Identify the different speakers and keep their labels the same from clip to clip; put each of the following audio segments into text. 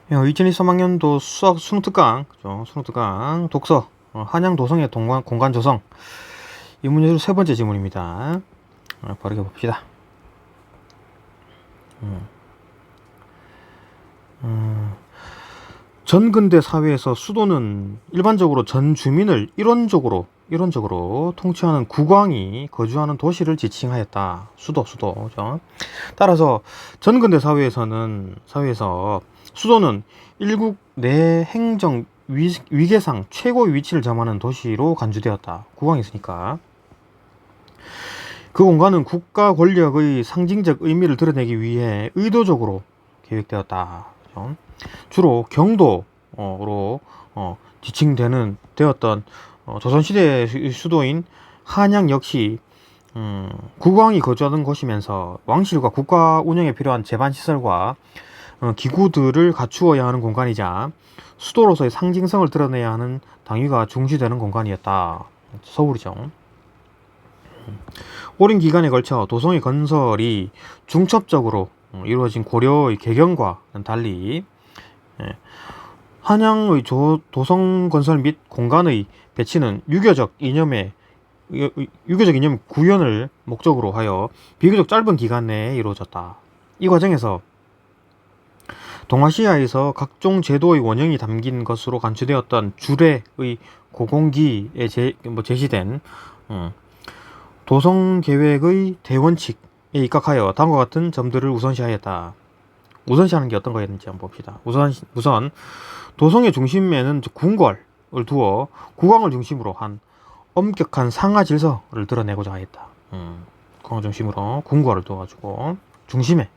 Speaker 1: 2023학년도 수학 수능특강, 수능특강 독서, 한양 도성의 공간 조성. 이 문제로 세 번째 지문입니다. 바르게 봅시다. 전근대 사회에서 수도는 일반적으로 전 주민을 이론적으로 통치하는 국왕이 거주하는 도시를 지칭하였다. 수도죠. 따라서 전근대 사회에서 수도는 일국 내 행정 위계상 최고의 위치를 점하는 도시로 간주되었다. 국왕이 있으니까. 그 공간은 국가 권력의 상징적 의미를 드러내기 위해 의도적으로 계획되었다. 주로 경도로 지칭되었던 조선시대의 수도인 한양 역시 국왕이 거주하던 곳이면서 왕실과 국가 운영에 필요한 제반시설과 기구들을 갖추어야 하는 공간이자 수도로서의 상징성을 드러내야 하는 당위가 중시되는 공간이었다. 서울이죠. 오랜 기간에 걸쳐 도성의 건설이 중첩적으로 이루어진 고려의 개경과는 달리 한양의 도성 건설 및 공간의 배치는 유교적 이념 구현을 목적으로 하여 비교적 짧은 기간 내에 이루어졌다. 이 과정에서 동아시아에서 각종 제도의 원형이 담긴 것으로 간주되었던 주례의 고공기에 제시된 도성계획의 대원칙에 입각하여 다음과 같은 점들을 우선시하였다. 우선시하는 게 어떤 거였는지 한번 봅시다. 우선 도성의 중심에는 궁궐을 두어 국왕을 중심으로 한 엄격한 상하 질서를 드러내고자 하였다. 국왕을 중심으로 궁궐을 두어가지고 중심에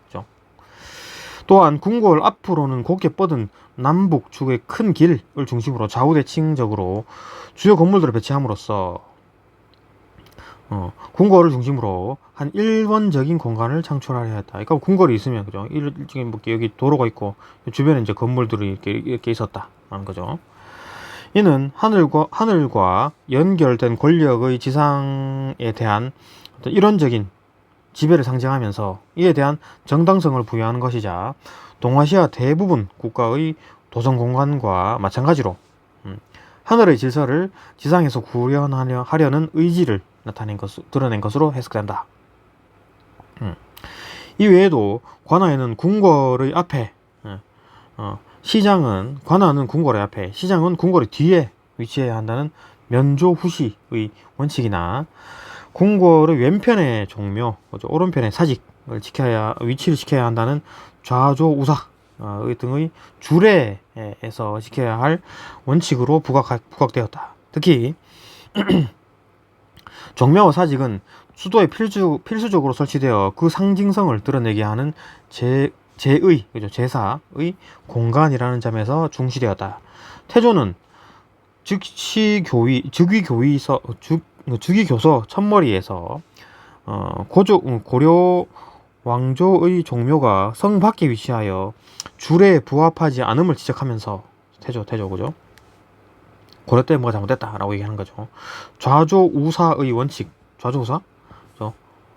Speaker 1: 또한 궁궐 앞으로는 곱게 뻗은 남북축의 큰 길을 중심으로 좌우대칭적으로 주요 건물들을 배치함으로써 궁궐을 중심으로 한 일원적인 공간을 창출하려 했다. 그러니까 궁궐이 있으면 그죠? 여기 도로가 있고 주변에 이제 건물들이 이렇게 있었다 하는 거죠. 이는 하늘과 연결된 권력의 지상에 대한 어떤 일원적인 지배를 상징하면서 이에 대한 정당성을 부여하는 것이자 동아시아 대부분 국가의 도성 공간과 마찬가지로 하늘의 질서를 지상에서 구현하려는 의지를 드러낸 것으로 해석된다. 이 외에도 관아에는 궁궐의 앞에 관아는 궁궐의 앞에, 시장은 궁궐의 뒤에 위치해야 한다는 면조후시의 원칙이나 궁궐의 왼편의 종묘, 오른편의 사직을 위치를 지켜야 한다는 좌조우사 등의 주례에서 지켜야 할 원칙으로 부각되었다. 특히 종묘와 사직은 수도에 필수적으로 설치되어 그 상징성을 드러내게 하는 제사의 공간이라는 점에서 중시되었다. 태조는 즉위교서 첫머리에서 고려 왕조의 종묘가 성 밖에 위치하여 주례에 부합하지 않음을 지적하면서 태조 그죠? 고려 때 뭐가 잘못됐다라고 얘기하는 거죠. 좌조우사의 원칙, 좌조우사,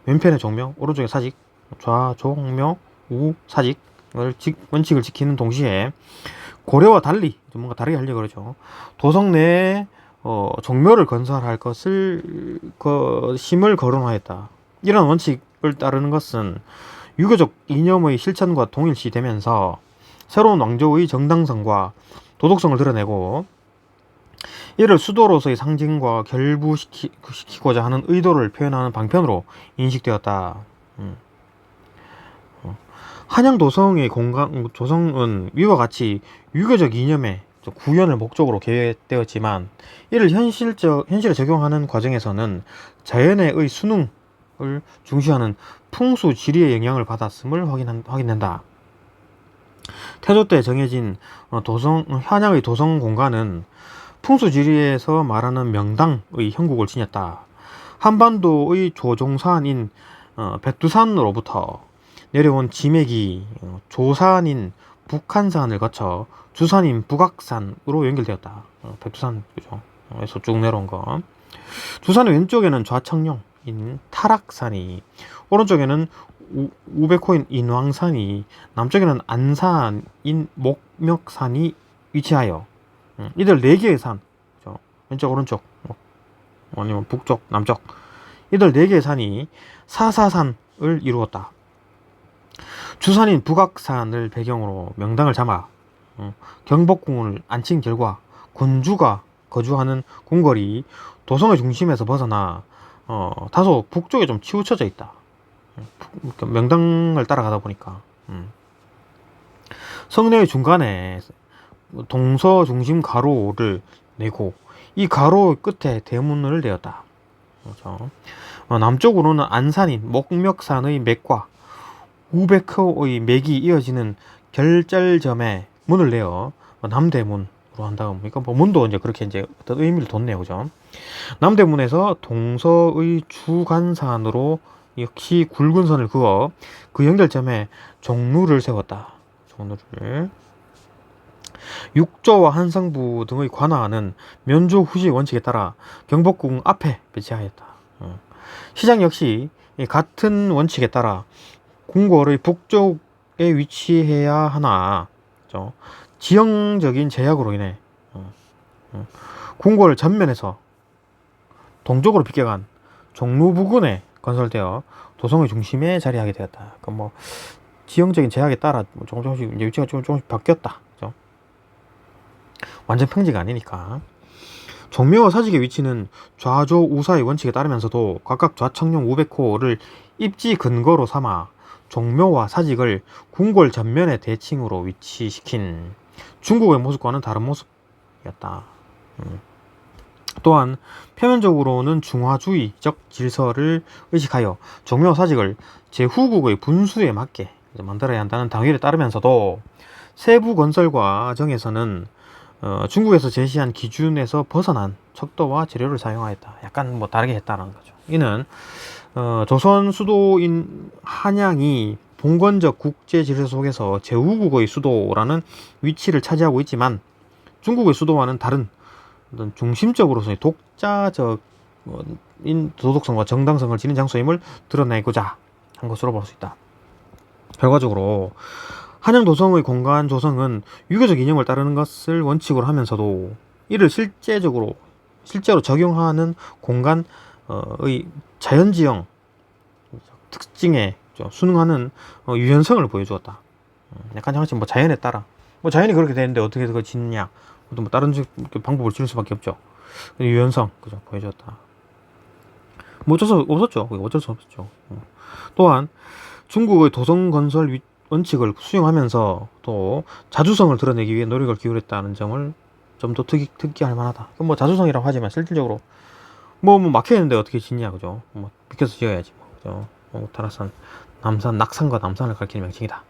Speaker 1: 왼편의 종묘, 오른쪽의 사직, 좌종묘, 우사직을 원칙을 지키는 동시에 고려와 달리 뭔가 다르게 하려고 그러죠. 도성 내에 종묘를 건설할 심을 거론하였다. 이런 원칙을 따르는 것은 유교적 이념의 실천과 동일시되면서 새로운 왕조의 정당성과 도덕성을 드러내고 이를 수도로서의 상징과 결부시키고자 하는 의도를 표현하는 방편으로 인식되었다. 한양 도성의 조성은 위와 같이 유교적 이념의 구현을 목적으로 계획되었지만 이를 현실에 적용하는 과정에서는 자연의 순응을 중시하는 풍수 지리의 영향을 받았음을 확인된다. 태조 때 정해진 한양의 도성 공간은 풍수지리에서 말하는 명당의 형국을 지녔다. 한반도의 조종산인 백두산으로부터 내려온 지맥이 조산인 북한산을 거쳐 주산인 북악산으로 연결되었다. 백두산 그죠? 에서 쭉 내려온 거. 주산의 왼쪽에는 좌청룡인 타락산이, 오른쪽에는 우베코인 인왕산이 남쪽에는 안산인 목멱산이 위치하여 이들 4개의 산, 그죠? 왼쪽 오른쪽 아니면 북쪽 남쪽 이들 4개의 산이 사사산을 이루었다. 주산인 북악산을 배경으로 명당을 잡아 경복궁을 안친 결과 군주가 거주하는 궁궐이 도성의 중심에서 벗어나 다소 북쪽에 좀 치우쳐져 있다. 명당을 따라가다 보니까 성내의 중간에 동서 중심 가로를 내고 이 가로 끝에 대문을 내었다. 그렇죠? 남쪽으로는 안산인 목멱산의 맥과 우베크의 맥이 이어지는 결절점에 문을 내어 남대문으로 한 다음, 그러니까 뭐 문도 이제 그렇게 이제 어떤 의미를 뒀네요, 그죠? 남대문에서 동서의 주간산으로 역시 굵은 선을 그어 그 연결점에 종루를 세웠다. 종루를. 육조와 한성부 등의 관하는 면조 후시 원칙에 따라 경복궁 앞에 배치하였다. 시장 역시 같은 원칙에 따라 궁궐의 북쪽에 위치해야 하나, 그렇죠? 지형적인 제약으로 인해 궁궐 전면에서 동쪽으로 비껴간 종루 부근에 건설되어 도성의 중심에 자리하게 되었다. 그러니까 뭐 지형적인 제약에 따라 조금씩 이제 위치가 조금씩 바뀌었다. 그렇죠? 완전 평지가 아니니까. 정묘와 사직의 위치는 좌조 우사의 원칙에 따르면서도 각각 좌청룡 500호를 입지 근거로 삼아 종묘와 사직을 궁궐 전면의 대칭으로 위치시킨 중국의 모습과는 다른 모습이었다. 또한 표면적으로는 중화주의적 질서를 의식하여 종묘와 사직을 제후국의 분수에 맞게 만들어야 한다는 당위를 따르면서도 세부 건설 과정에서는 중국에서 제시한 기준에서 벗어난 척도와 재료를 사용하였다. 약간 뭐 다르게 했다는 거죠. 이는 조선 수도인 한양이 봉건적 국제 질서 속에서 제후국의 수도라는 위치를 차지하고 있지만 중국의 수도와는 다른 어떤 중심적으로서의 독자적인 도덕성과 정당성을 지닌 장소임을 드러내고자 한 것으로 볼 수 있다. 결과적으로 한양 도성의 공간 조성은 유교적 이념을 따르는 것을 원칙으로 하면서도 이를 실제로 적용하는 공간의 자연지형 특징에 순응하는 유연성을 보여주었다. 약간 잠시 뭐 자연에 따라 뭐 자연이 그렇게 되는데 어떻게 그걸 짓냐, 뭐 다른 방법을 지을 수밖에 없죠. 유연성, 그죠, 보여주었다. 뭐 어쩔 수 없었죠. 어쩔 수 없었죠. 또한 중국의 도성 건설 원칙을 수용하면서 또 자주성을 드러내기 위해 노력을 기울였다는 점을 좀 더 특기할 만하다. 뭐 자주성이라고 하지만 실질적으로 뭐 막혀 있는데 어떻게 짓냐, 그죠? 뭐 비켜서 지어야지, 뭐, 그죠? 타라산, 남산, 낙산과 남산을 가리키는 명칭이다.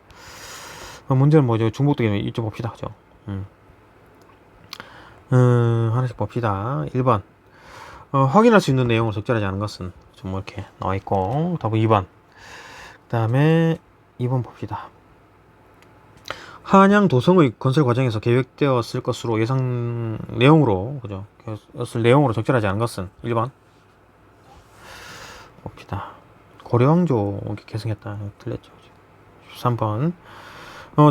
Speaker 1: 문제는 뭐죠? 중복되기 이쪽 봅시다, 그죠? 하나씩 봅시다. 1번. 확인할 수 있는 내용을 적절하지 않은 것은 좀 뭐 이렇게 나와 있고, 답은 2번. 그 다음에 2번 봅시다. 한양 도성의 건설 과정에서 계획되었을 것으로 예상 내용으로, 그죠? 였을 내용으로 적절하지 않은 것은 1번. 봅시다. 고려왕조 개성했다. 틀렸죠. 13번.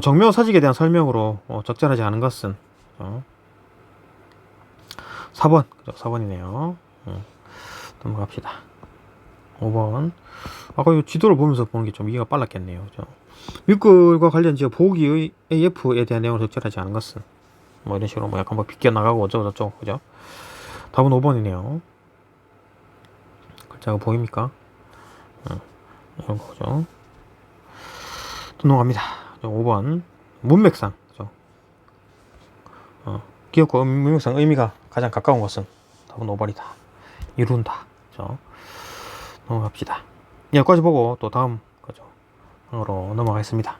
Speaker 1: 정묘 사직에 대한 설명으로 적절하지 않은 것은 4번. 그죠? 4번이네요. 넘어갑시다. 5번. 아까 이 지도를 보면서 보는 게 좀 이해가 빨랐겠네요. 그죠? 윗글과 관련 지어 보기의 AF에 대한 내용을 적절하지 않은 것은 뭐 이런 식으로 뭐 약간 뭐 비껴나가고 어쩌고저쩌고, 그죠? 답은 5번이네요. 글자가 보입니까? 이런 거죠. 또 넘어갑니다. 5번. 문맥상. 그죠? 기억과 문맥상 의미가 가장 가까운 것은 답은 5번이다. 이룬다. 그죠? 넘어갑시다. 여기까지 보고 또 다음, 그죠? 으로 넘어가겠습니다.